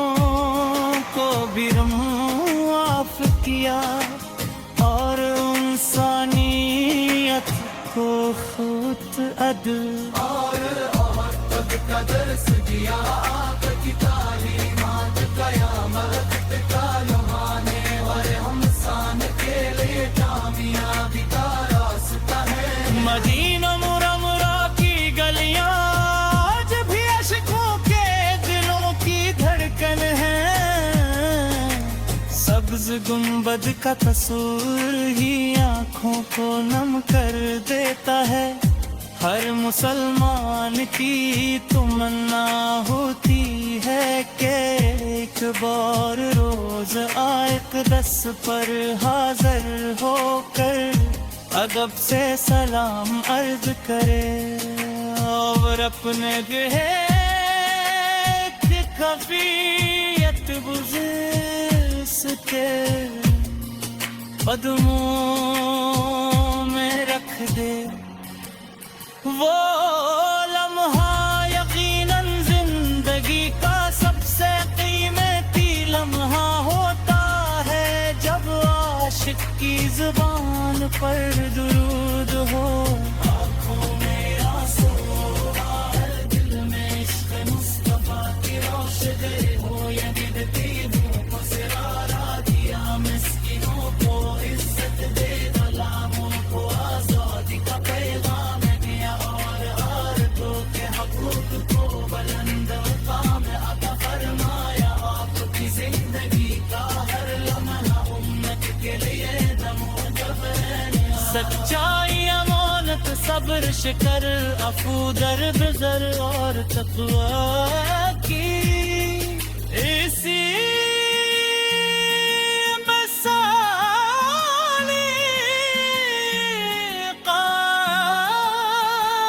جانوں کو بھی معاف کیا اور انسانیت کو خود عدل اور محبت کا درس دیا آپ کی تعلیمات قیامت کا لمحانے اور ہم انسان کے لیے کامیابی کا راستہ ہے مدینہ منورہ کی گلیاں آج بھی عشقوں کے دلوں کی دھڑکن ہے سبز گنبد کا تصور ہی آنکھوں کو نم کر دیتا ہے ہر مسلمان کی تمنا ہوتی ہے کہ ایک بار روز اقدس پر حاضر ہو کر ادب سے سلام عرض کرے اور اپنے گہر خفیت بزرگ کے قدموں میں رکھ دے وہ لمحہ یقیناً زندگی کا سب سے قیمتی لمحہ ہوتا ہے جب عاشق کی زبان پر درود ہو آنکھوں میں آنسو ہر دل میں عشق مصطفیٰ کی روشنی ہو یہ گرتی دھوپ سے رارا دیا مسکینوں کو عزت دے غلاموں کو آزادی کا پیغام دیا اور عورتوں کے حقوق کو بلند مقام عطا فرمایا آپ کی زندگی کا ہر لمحہ امت کے لیے دم و جبر سچائی امانت صبر شکر عفو درگزر اور تقوی کی اسی مثالی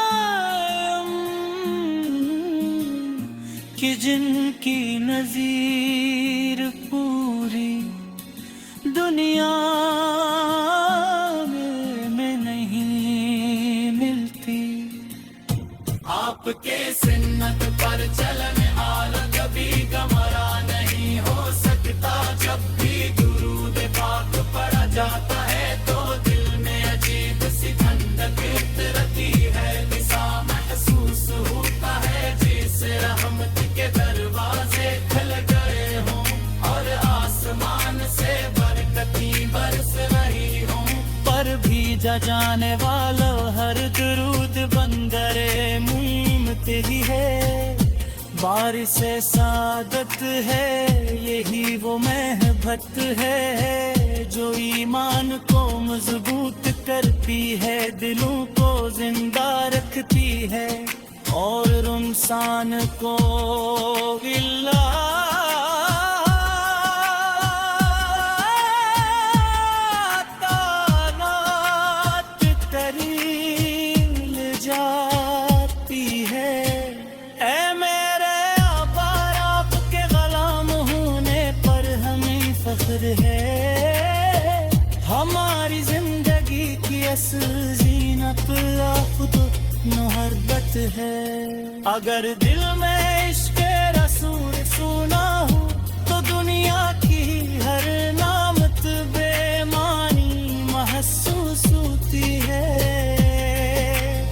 قائم کہ جن کی نظیر پوری دنیا میں نہیں ملتی آپ کے سنت پر چلن آل کبھی گمرا نہیں ہو سکتا جب بھی درود پاک پڑھا جاتا ہے تو دل میں عجیب سی ٹھنڈک اترتی ہے ایسا محسوس ہوتا ہے جیسے رحمت کے دروازے کھل گئے ہوں اور آسمان سے برکتیں برس رہی ہوں پر بھیجا جانے والا ہر درود بندرے ممت ہی ہے بارش سعادت ہے یہی وہ محبت ہے جو ایمان کو مضبوط کرتی ہے دلوں کو زندہ رکھتی ہے اور انسان کو تعینات ترین لے جاتی ہے اے میرے آبار آپ کے غلام ہونے پر ہمیں فخر ہے ہماری زندگی کی اصل زینت آپ تو محبت ہے اگر دل میں عشق رسول سنا ہو تو دنیا کی ہر نعمت بے معنی محسوس ہوتی ہے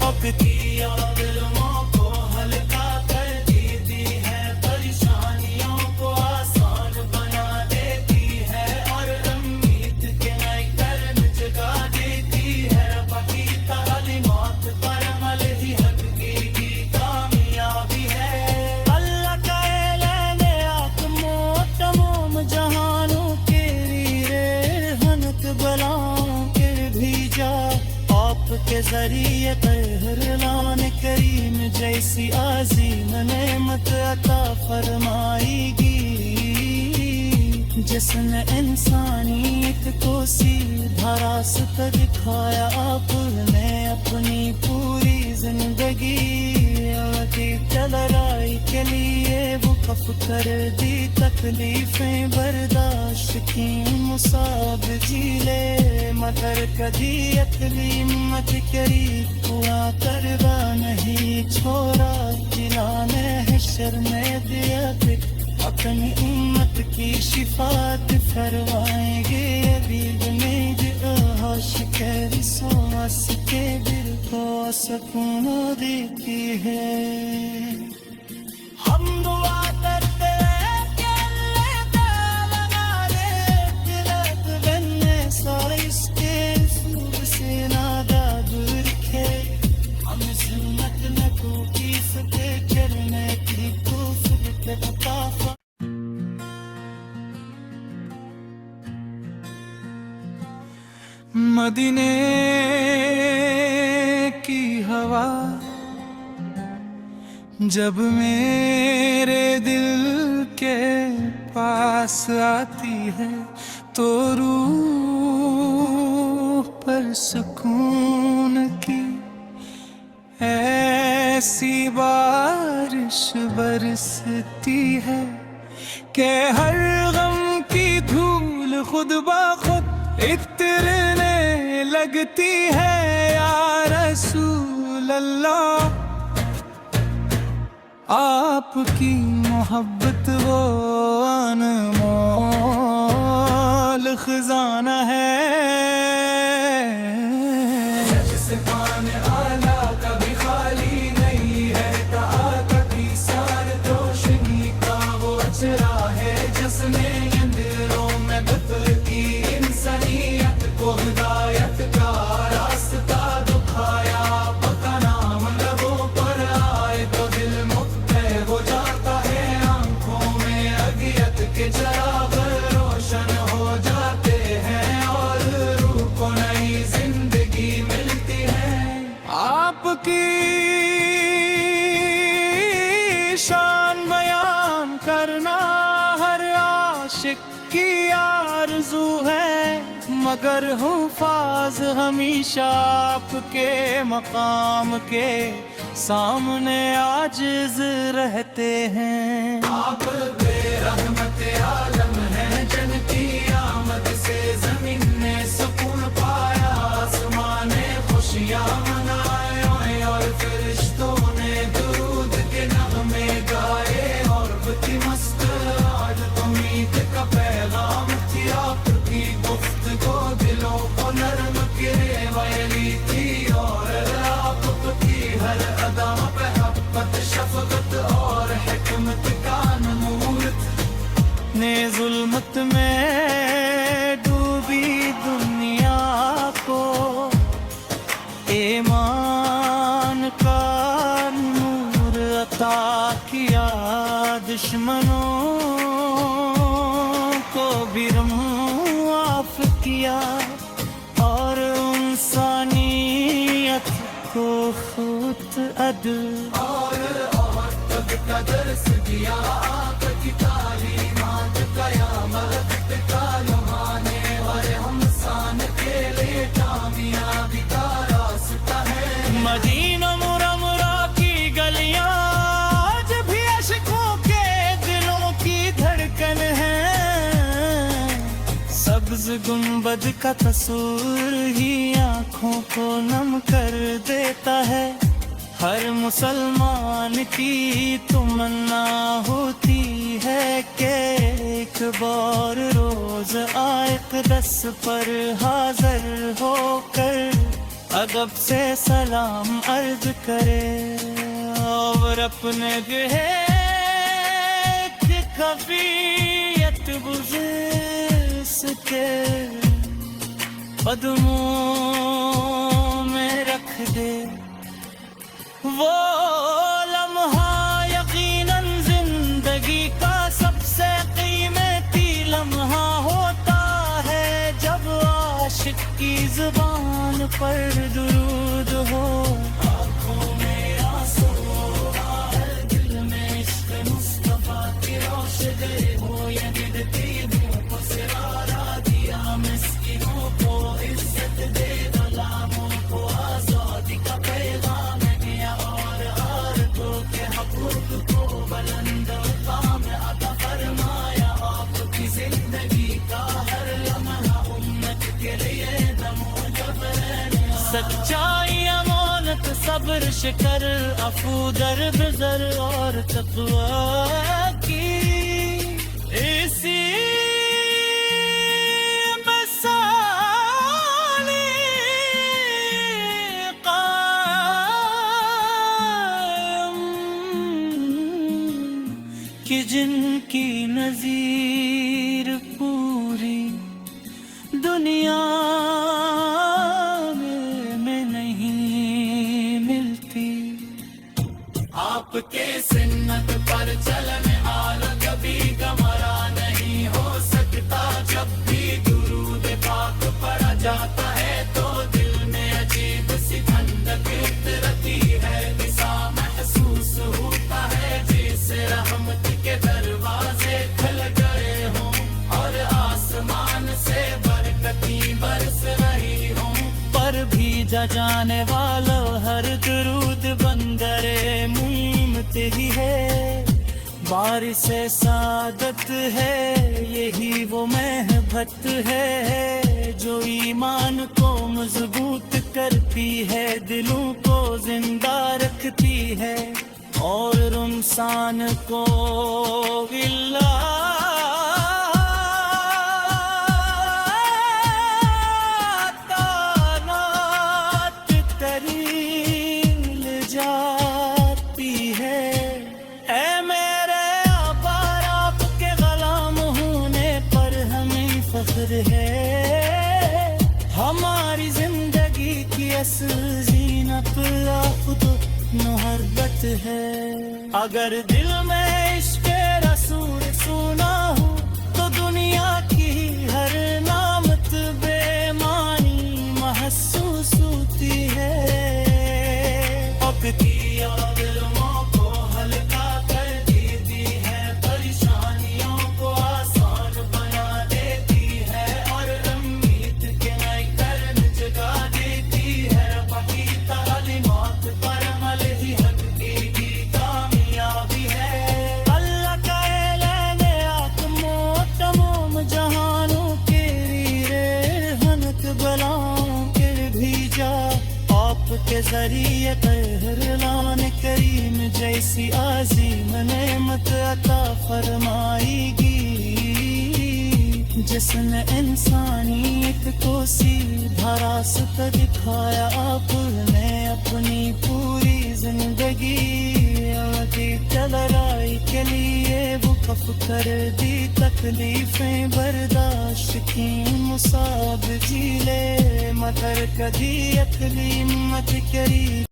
وقتی علموں کو ہلکا کر دیتی ہے پریشانیوں کو آسان بنا دیتی ہے اور امید کے نئے کرم جگا دیتی ہے باقی تعلیمات پر عمل ہی حقیقی کامیابی ہے اللہ کا اعلان آکمو تمام جہانوں کے لیے ہنک بلاؤں کے بھیجا آپ کے ذریعے قہرلان کریم جیسی عظیم نعمت عطا فرمائے گی جس نے انسانیت کو سیدھا راستہ دکھایا، آپ نے اپنی پوری زندگی عتیق لڑائی کے لیے وقف کر دی، تکلیفیں برداشت کی، مصاب جھیلے مگر کبھی اکلیمت کری، ہوا کربا نہیں چھوڑا، جلان حشر میں دیا اپنی امت کی شفاعت فرمائیں گے، عبید میں جو عاشق رسواس کے دل کو سکون دیتی ہے۔ ہم دعا کرتے ہیں کہ اللہ تعالیٰ ہمارے دلت بننے سائس کے سور سے نادا دور رکھے، ہم اس امت میں ٹوٹی سکے چلنے کی توفیق عطا فرمائے۔ مدینے کی ہوا جب میرے دل کے پاس آتی ہے تو روح پر سکون کی ایسی بارش برستی ہے کہ ہر غم کی دھول خود بخود اترنے لگتی ہے۔ یا رسول اللہ، آپ کی محبت وہ انمول خزانہ ہے، جس پان آلہ کبھی خالی نہیں ہے، طاقت کی سار روشنی کا وہ اچرا ہے، جس نے اندروں میں بطر کی انسانیت کو ہدایت کا راستہ دکھایا، پکا نام لبوں پر آئے تو دل مطمئن ہو جاتا ہے، آنکھوں میں اگیت کے چراغ روشن ہو جاتے ہیں اور روح کو نئی زندگی ملتی ہے۔ آپ کی شان بیان کرنا ہر عاشق کی آرزو ہے، مگر حفاظ ہمیشہ آپ کے مقام کے سامنے عاجز رہتے ہیں۔ آپ بے رحمت عالم ہیں، جن کی آمد سے زمین نے سکون پایا، آسمان نے خوشیاں منائے اور فرشتوں نے درود کے نغمے گائے، اور بتی مست آج امید کا پیغام تھی، آپ کی گفتگو دلوں کو نرم کرے والی تھی، اور آپ کی ہر ادا محبت شفقت اور حکمت کا نمور نے ظلمت میں ڈوبی دنیا کو ایمان کا نور عطا کیا، دشمنوں کو بھی معاف کیا، اور انسانیت کو خود عدل اور تک کا درس دیا، آپ کی تعلیمات قیامت کا لمحانے اور ہم انسان کے لیے کامیابی کا راستہ ہے۔ مدینہ منورہ کی گلیاں آج بھی عشقوں کے دلوں کی دھڑکن ہے، سبز گنبد کا تصور ہی آنکھوں کو نم کر دیتا ہے، ہر مسلمان کی تمنا ہوتی ہے کہ ایک بار روز آئے اقدس پر حاضر ہو کر ادب سے سلام عرض کرے، اور اپنے خفیت بزرگ کے قدموں میں رکھ دے، وہ لمحہ یقیناً زندگی کا سب سے قیمتی لمحہ ہوتا ہے، جب عاشق کی زبان پر درود ہو، آنکھوں میں آنسو دل میں عشق مصطفیٰ کی روشنی ہو، یہ گرتی دھوپ کوشش کر عفو در گزر اور تقوی کی، اسی مثالی قائم کہ جن کی نظیر پوری دنیا میں نہیں ملتی۔ آپ کے سنت پر چلن آل کبھی گمرا نہیں ہو سکتا، جب بھی درود پاک پڑھا جاتا ہے تو دل میں عجیب سی ٹھنڈک اترتی ہے، ایسا محسوس ہوتا ہے جیسے رحمت کے دروازے کھل گئے ہوں اور آسمان سے برکتیں برس رہی ہوں۔ پر بھیجا جانے والا ہر درود بندر مومتے ہی ہے، بارش سعادت ہے، یہی وہ محبت ہے جو ایمان کو مضبوط کرتی ہے، دلوں کو زندہ رکھتی ہے اور انسان کو اللہ ہے ہماری زندگی کی اصل زینت آفت محبت ہے۔ اگر دل میں عشق رسول سنا ہو تو دنیا کی ہر نعمت بے معنی محسوس ہوتی ہے، وقتی علموں کو ہلکا کر دیتی ہے، پریشانیوں کو آسان بنا دیتی ہے اور امید کے نئے کرن جگا دیتی ہے، باقی تعلیمات پر عمل ہی حقیقی کامیابی ہے۔ اللہ کا اعلان آتم و تمام جہانوں کے رہنت بلاؤں کے بھیجا، آپ کے ذریعے قہرلان کریم جیسی عظیم نعمت عطا فرمائے گی، جس نے انسانیت کو سیدھا راستہ دکھایا، آپ نے اپنی پوری زندگی چلرائی کے لیے وقف کر دی، تکلیفیں برداشت کی، مصاب جھیلے مگر کبھی اقلیمت کری۔